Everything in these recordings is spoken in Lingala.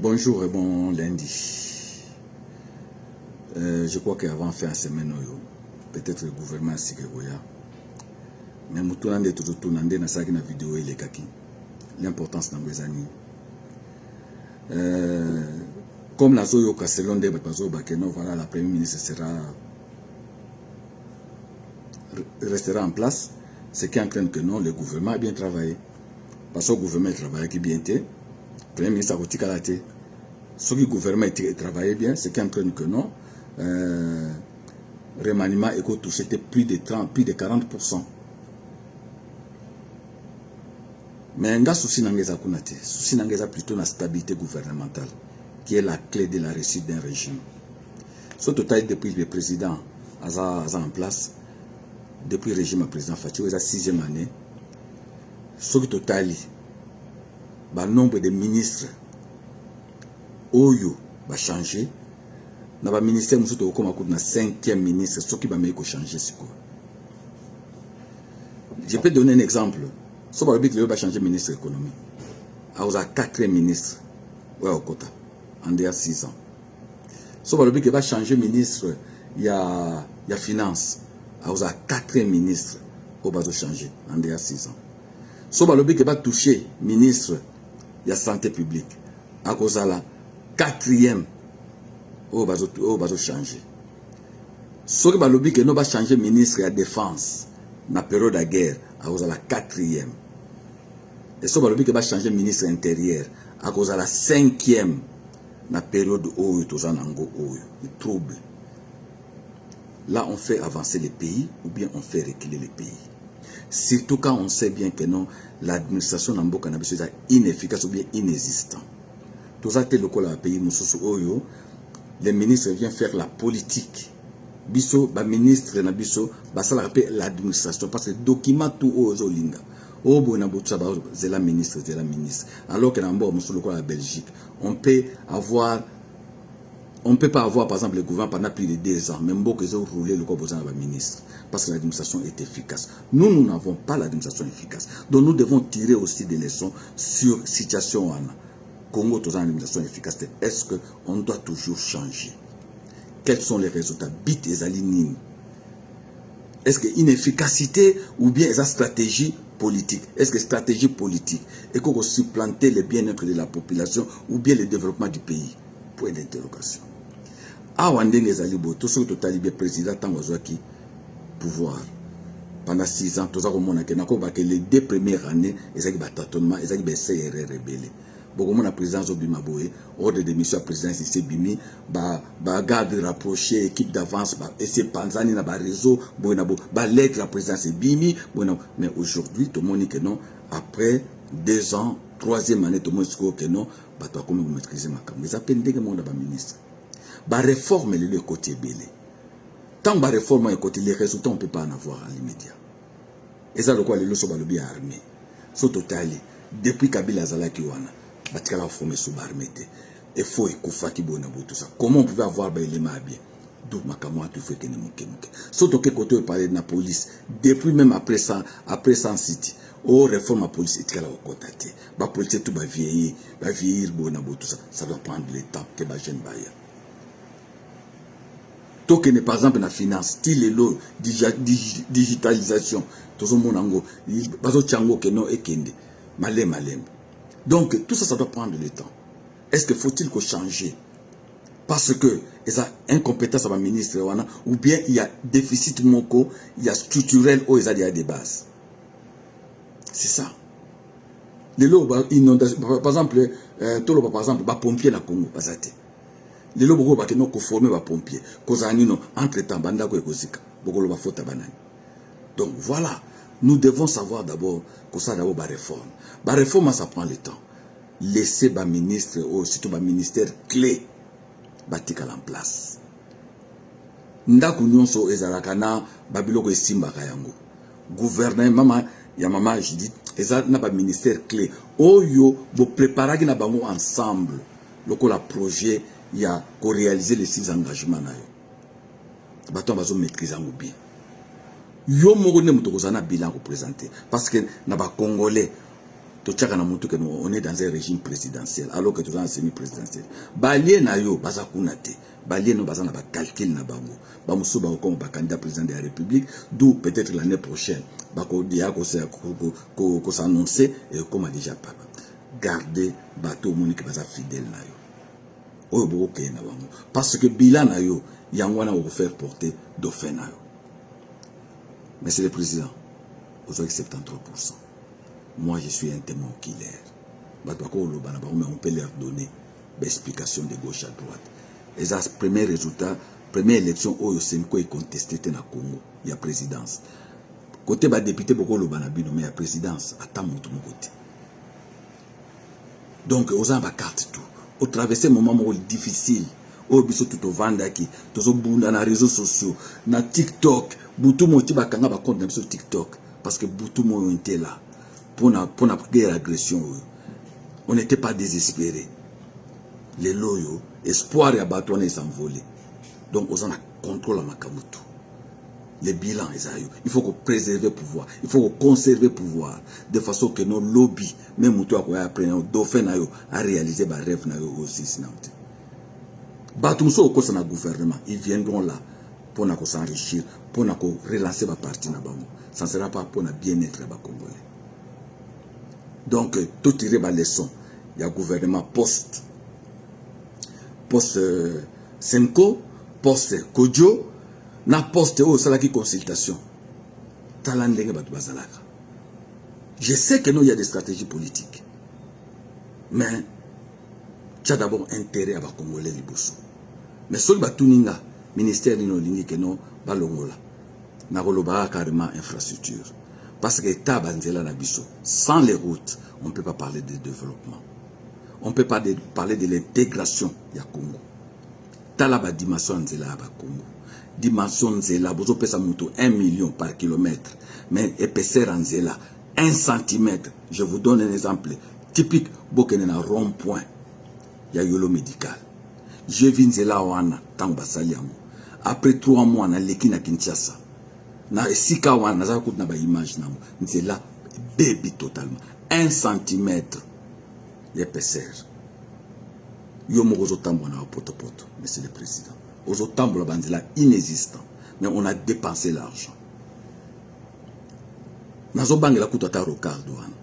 Bonjour et bon lundi. Je crois qu'avant de faire une semaine, peut-être le gouvernement a signé. Mais je suis tout le temps dans la vidéo et les kaki. L'importance dans les années. Comme la Zoyo Castellon de Bazo Bakeno, voilà, la première ministre restera en place. Ce qui entraîne que non, le gouvernement a bien travaillé. Parce que le gouvernement travaille qui bien été. Le premier ministre a été calaté. Ce que le gouvernement a travaillé bien, ce qui entraîne que non. Remaniement et touché plus de 40%. Mais un gars souci n'engage souci n'engage plutôt la stabilité gouvernementale, qui est la clé de la réussite d'un régime. Ce total depuis le président en place, depuis le régime du président Fatou, c'est la 6e année. Ce total, le nombre de ministres, Oyo va changer. Dans le ministère, nous sommes comme 5e ministre, ce qui va changer. Je peux donner un exemple. Si on va changer le ministre de l'économie, il y a 4 ministres au Kota, en 6 ans. Si on va changer le ministre, il y a finance, il y a 4 ministres qui vont changer en 6 ans. Si on va toucher le ministre, il y a santé publique, il y a 4e. On va changer. Si on va changer le ministre de la défense dans la période de guerre, on va la 4e. Et si on va changer le ministre intérieur, on va la 5e dans la période où il y a des troubles. Là, on fait avancer le pays ou bien on fait reculer le pays. Surtout quand on sait bien que non, l'administration dans le cannabis est inefficace ou bien inexistant. Tout ça, c'est le cas dans pays où les ministres viennent faire la politique. Biso, ba ministre na biso, ba ça l'administration parce que document tout aux olinga. Oh bon c'est la ministre, c'est la ministre. Alors que dans la Belgique, on peut pas avoir par exemple le gouvernement pendant plus de 2 ans, même beaucoup ils ont roulé le corps de la ministre parce que l'administration est efficace. Nous n'avons pas l'administration efficace. Donc nous devons tirer aussi des leçons sur la situation Congo, toute l'administration efficace. Est-ce qu'on doit toujours changer? Quels sont les résultats? Bit et alignés. Est-ce que inefficacité ou bien la stratégie politique? Est-ce que stratégie politique et qu'on supplanter le bien-être de la population ou bien le développement du pays? Point d'interrogation. Ah, Wandeng Ezalibo, tout ce que tu as libéré président Tangozoaki, pouvoir. Pendant 6 ans, tout ça comme on a que les 2 premières années, ils ont eu tâtonnement, ils ont eu CRR rebelle. Beaucoup de présidence au Bimaboé, ordre de mission à présidence ici Bimi, garde rapproché, équipe d'avance, et c'est Panzani na réseau, lettre la présidence Bimi, mais aujourd'hui tout le monde dit que non, après 2 ans, 3e année, tout le monde dit que non, toi comment vous maîtrisez ma caméra. Ils appellent des gens de ministre. Réforme le côté belé. Tant que réforme le côté, les résultats on ne peut pas en avoir à l'immédiat. Et ça le quoi les lois sont bien armés. Sont total depuis Kabila Zalaki wana. Batikala formé sous barmete et faut écouter tout ça. Comment on pouvait avoir les mains bien? D'où ma caméra tu fais que ne mouke. Surtout que côté parler de la police depuis même après ça city. Oh réforme la police et la contacter. Ba police tout va vieillir tout ça. Ça doit prendre le temps que ba jeune baya. Token par exemple la finance, style lo digitalisation. Tout ce monde ango bazo chango que non ekende. Malem. Donc, tout ça, ça doit prendre le temps. Est-ce que faut-il qu'on change? Parce que, il y a incompétence à ma ministre, ou bien il y a déficit moko, il y a structurel, ou il y a des bases. C'est ça. Les lots, par exemple, par exemple, pompier na Congo, pas ça. Les lots, beaucoup de former les pompiers. Entre-temps, banda ko ekozika. Beaucoup de faute à banane. Donc, voilà. Nous devons savoir d'abord que ça d'abord la réforme. La réforme, ça prend le temps. Laissez les ministres, ou surtout les ministères clés, batika en place. Ndaku nyonso ezalakana babiloko esimba kayango. Gouvernement ya mama je dis ezal na ba ministère clé. Oyo bo préparer na bango ensemble. Lokola projet ya ko réaliser les 6 engagements na yo. Bato bazo maîtriser ngo bien. Yo moko ne muto kozana bilan ko présenter parce que na ba congolais On est dans un régime présidentiel, alors que tout est semi-présidentiel. Balien na yo, baza kunate. Balien no baza na ba calcul na bango. Ba muso ba comme ba candidat président de la République, d'où peut-être l'année prochaine, ba ko dia ko s'annoncer et comme a déjà papa. Gardez bateau monique baza fidèle na yo. Oyo boko ke na bango. Parce que bilan na yo, yangwana va faire porter dauphin na yo. Monsieur le Président, vous avez 73%. Moi, je suis un témoin oculaire. Mais on peut leur donner des explications de gauche à droite. Et ça, premier résultat, première élection, où Senko est contesté dans le Congo, il y a présidence. Côté des députés, beaucoup le banabino, mais il y a présidence. Attends, mon côté. Donc, aux gens carte tout. Au traverser un moment difficile, au biso tout au vendaki, tout au bout dans les réseaux sociaux, dans TikTok, Boutou Moti Bakanga va compte sur TikTok. Parce que Boutou Moti était là. Pour la guerre agression, on n'était pas désespérés. Les loyaux, espoir et abattoir s'envolé. Donc, on a contrôle à Makamutu. Les bilans, il faut qu'on préserve le pouvoir. Il faut qu'on conserve le pouvoir. De façon que nos lobbies, même toi, après, nos dauphins, à réaliser des rêves aussi. Batumso au cours de notre gouvernement, ils viendront là pour s'enrichir, pour relancer ma partie. Ça ne sera pas pour bien-être des Congolais. Donc, tout tirer ma leçon. Il y a un gouvernement post-Senko, post-Kodjo, na post-Salaki consultation. Je sais que nous, il y a des stratégies politiques. Mais, tu as d'abord intérêt à les Congolais liboso. Mais si tu as ministère de l'Union, nous avons carrément infrastructure. Parce que l'État sans les routes, on ne peut pas parler de développement. On ne peut pas parler de l'intégration du Congo. Talaba dimension nzela ya Congo. Dimension nzela, bozo pesa muto 1 million par kilomètre. Mais épaisseur en nzela, 1 centimètre. Je vous donne un exemple typique. Bokene na rond-point. Il y a yolo médical. Je vis nzela wana, tamba saliango. Après 3 mois, na leki na Kinshasa. Na esika wana naza kout na ba image nango nzela baby totalement 1 centimètre l'épaisseur yo moko zotambo na poto monsieur le président ozotambo la banzela inexistant mais on a dépensé l'argent nazo bangela kuta ta rocardo wana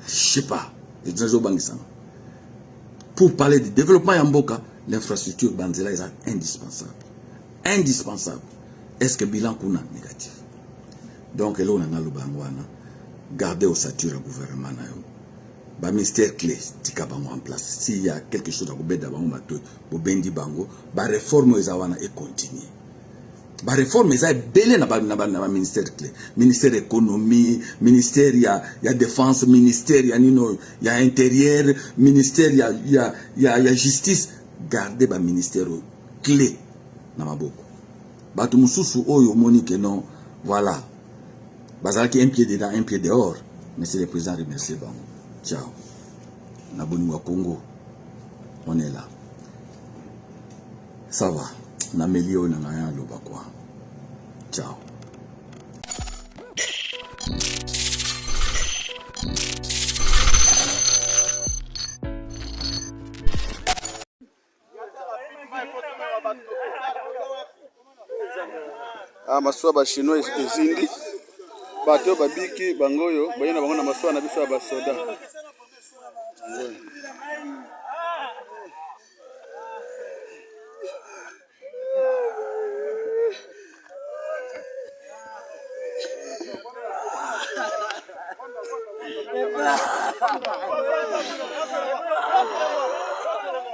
je sais pas nazo bangisa pour parler de développement ya mboka l'infrastructure banzela est indispensable. Est-ce que le bilan est négatif? Donc, là, on a le bangwana. Gardez au sature le gouvernement. Le ministère clé, en place. S'il y a quelque chose à faire, la réforme est continue. La réforme est belle dans le ministère clé. Ministère de l'économie, ministère de défense, ministère de l'intérieur, ministère de justice. Gardez le ministère clé dans ma boucle. Batu mususu oyo moni que non, voilà. Bazalaki un pied dedans, un pied dehors. Monsieur le Président, remerciez bango. Ciao. Naboni wa Congo, on est là. Ça va. Namelio na ngaya loba kwa. Ciao. Maswa ba chinois ezindi bato babiki bangoyo bayena bango na maswa na biso ba soda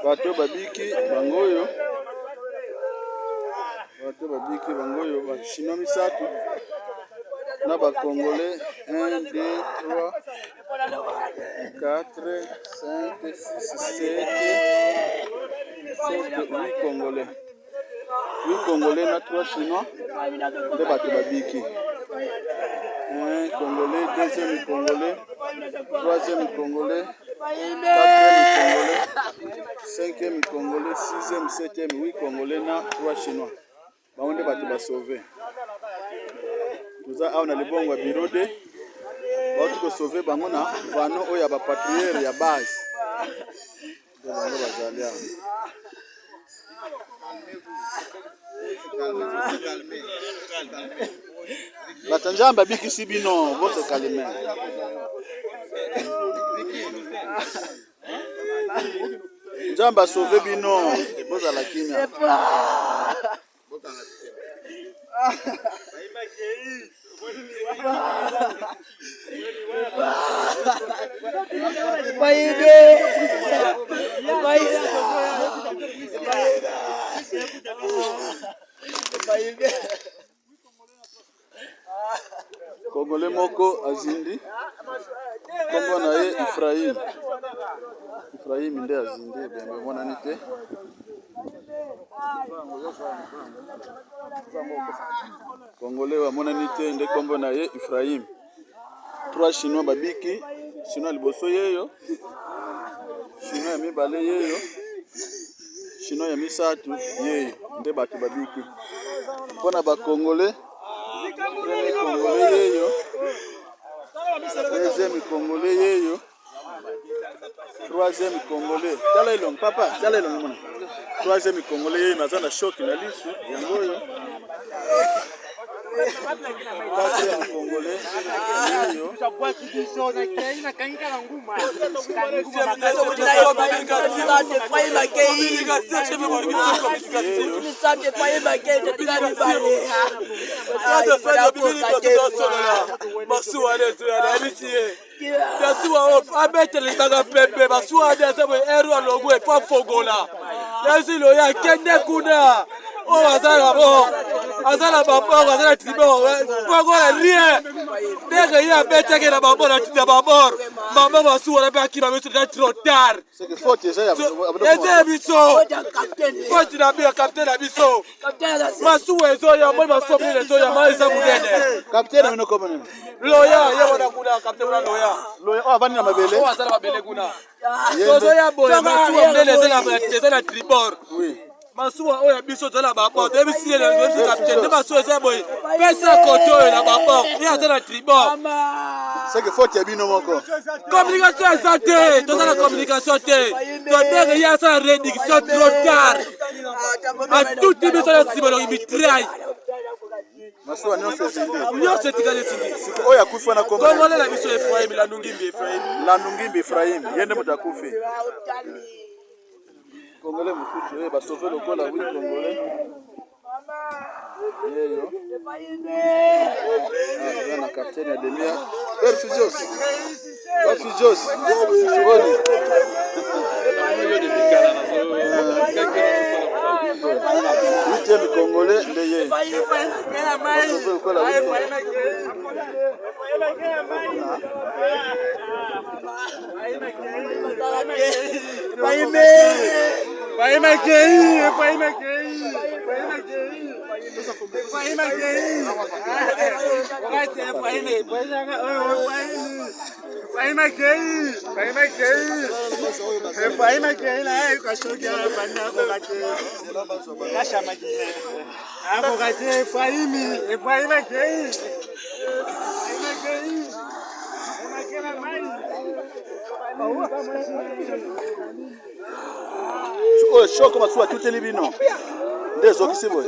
bato babiki bangoyo ba chinois misatu na ba congolais 1 2 3 4 5 6 7 8 congolais. 8 congolais na 3 chinois de bato babiki. 1 congolais, 2e congolais, 3e congolais, 4e congolais, 5e congolais, 6e, 7e, 8 congolais na 3 chinois. Baonde bato ba sauver. Tuza aona libongo ya birode bauti ko sauver bango na vano oyo ya ba patrouilleur ya base. De bango bazali awa. Batanjamba bikisi bino bote kalime. Njamba sauver bino boza la kimia. Congolais moko azindi kombo na ye Ephraim. Ephraim nde azindi bembe monani te. Congolais wa monani te nde kombo na ye Ephraim. 3 chinois babiki, chinois liboso yeyo, chinois ya mibale yeyo, chinois ya misatu yeyo nde bato babiki. Pona ba Congolais, premier Congolais yeyo, deuxième Congolais yeyo, troisième Congolais. Tala ilong papa, tala ilong mona. Troisième Congolais yeyo naza na choc na lisu yango yo. Quatrième Congolais yeyo. Oh, azala babo, azala tribo, quoi rien. Dès qu'il y a bête qui na babo na babo, maman va sous la bête qui va mettre trop tard. C'est que faut que ça. Et biso. Faut na bien capitaine abiso. Masu ezo ya moi maso bien ezo ya mai za mudene. Capitaine ameno comme nini? Loya, ye wana kuna capitaine wana loya. Loya, oh avani na mabele. Oh azala mabele kuna. Tozo ya boye masu mbele na tribord. Oui. Masuwa oya biso tala babo debi siele le capitaine de masuwa za boy pesa koto na babo ya tala tribord c'est que faut que bino moko communication santé toza la communication té to dege ya sa réduction trop tard a tout biso ya sibolo mitrai masuwa nyonso zindi nyonso tikale zindi oya kufa na Kongo Congolais la biso Ephraim la nungimbi Ephraim la nungimbi Ephraim yende mutakufi Congolais mususu ba sauver le col oui Congolais yeyo ah na capitaine ya demia Perfujos boni huitième Congolais ndeye sauver le col oh choc comme soit tout les bino des autres c'est bon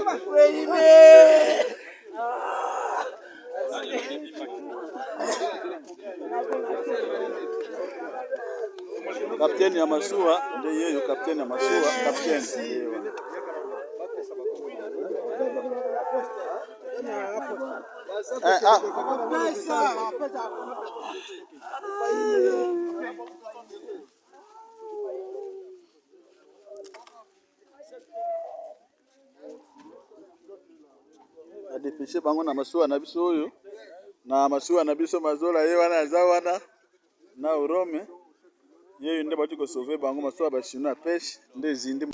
capitaine ya masuwa ndio yeyo capitaine ya masuwa capitaine adepeshe bango na masuwa na biso oyo na masuwa na biso mazola ye wana za wana na Rome yeyo nde batu ko sauver bango masuwa ba chinois pêche nde zindi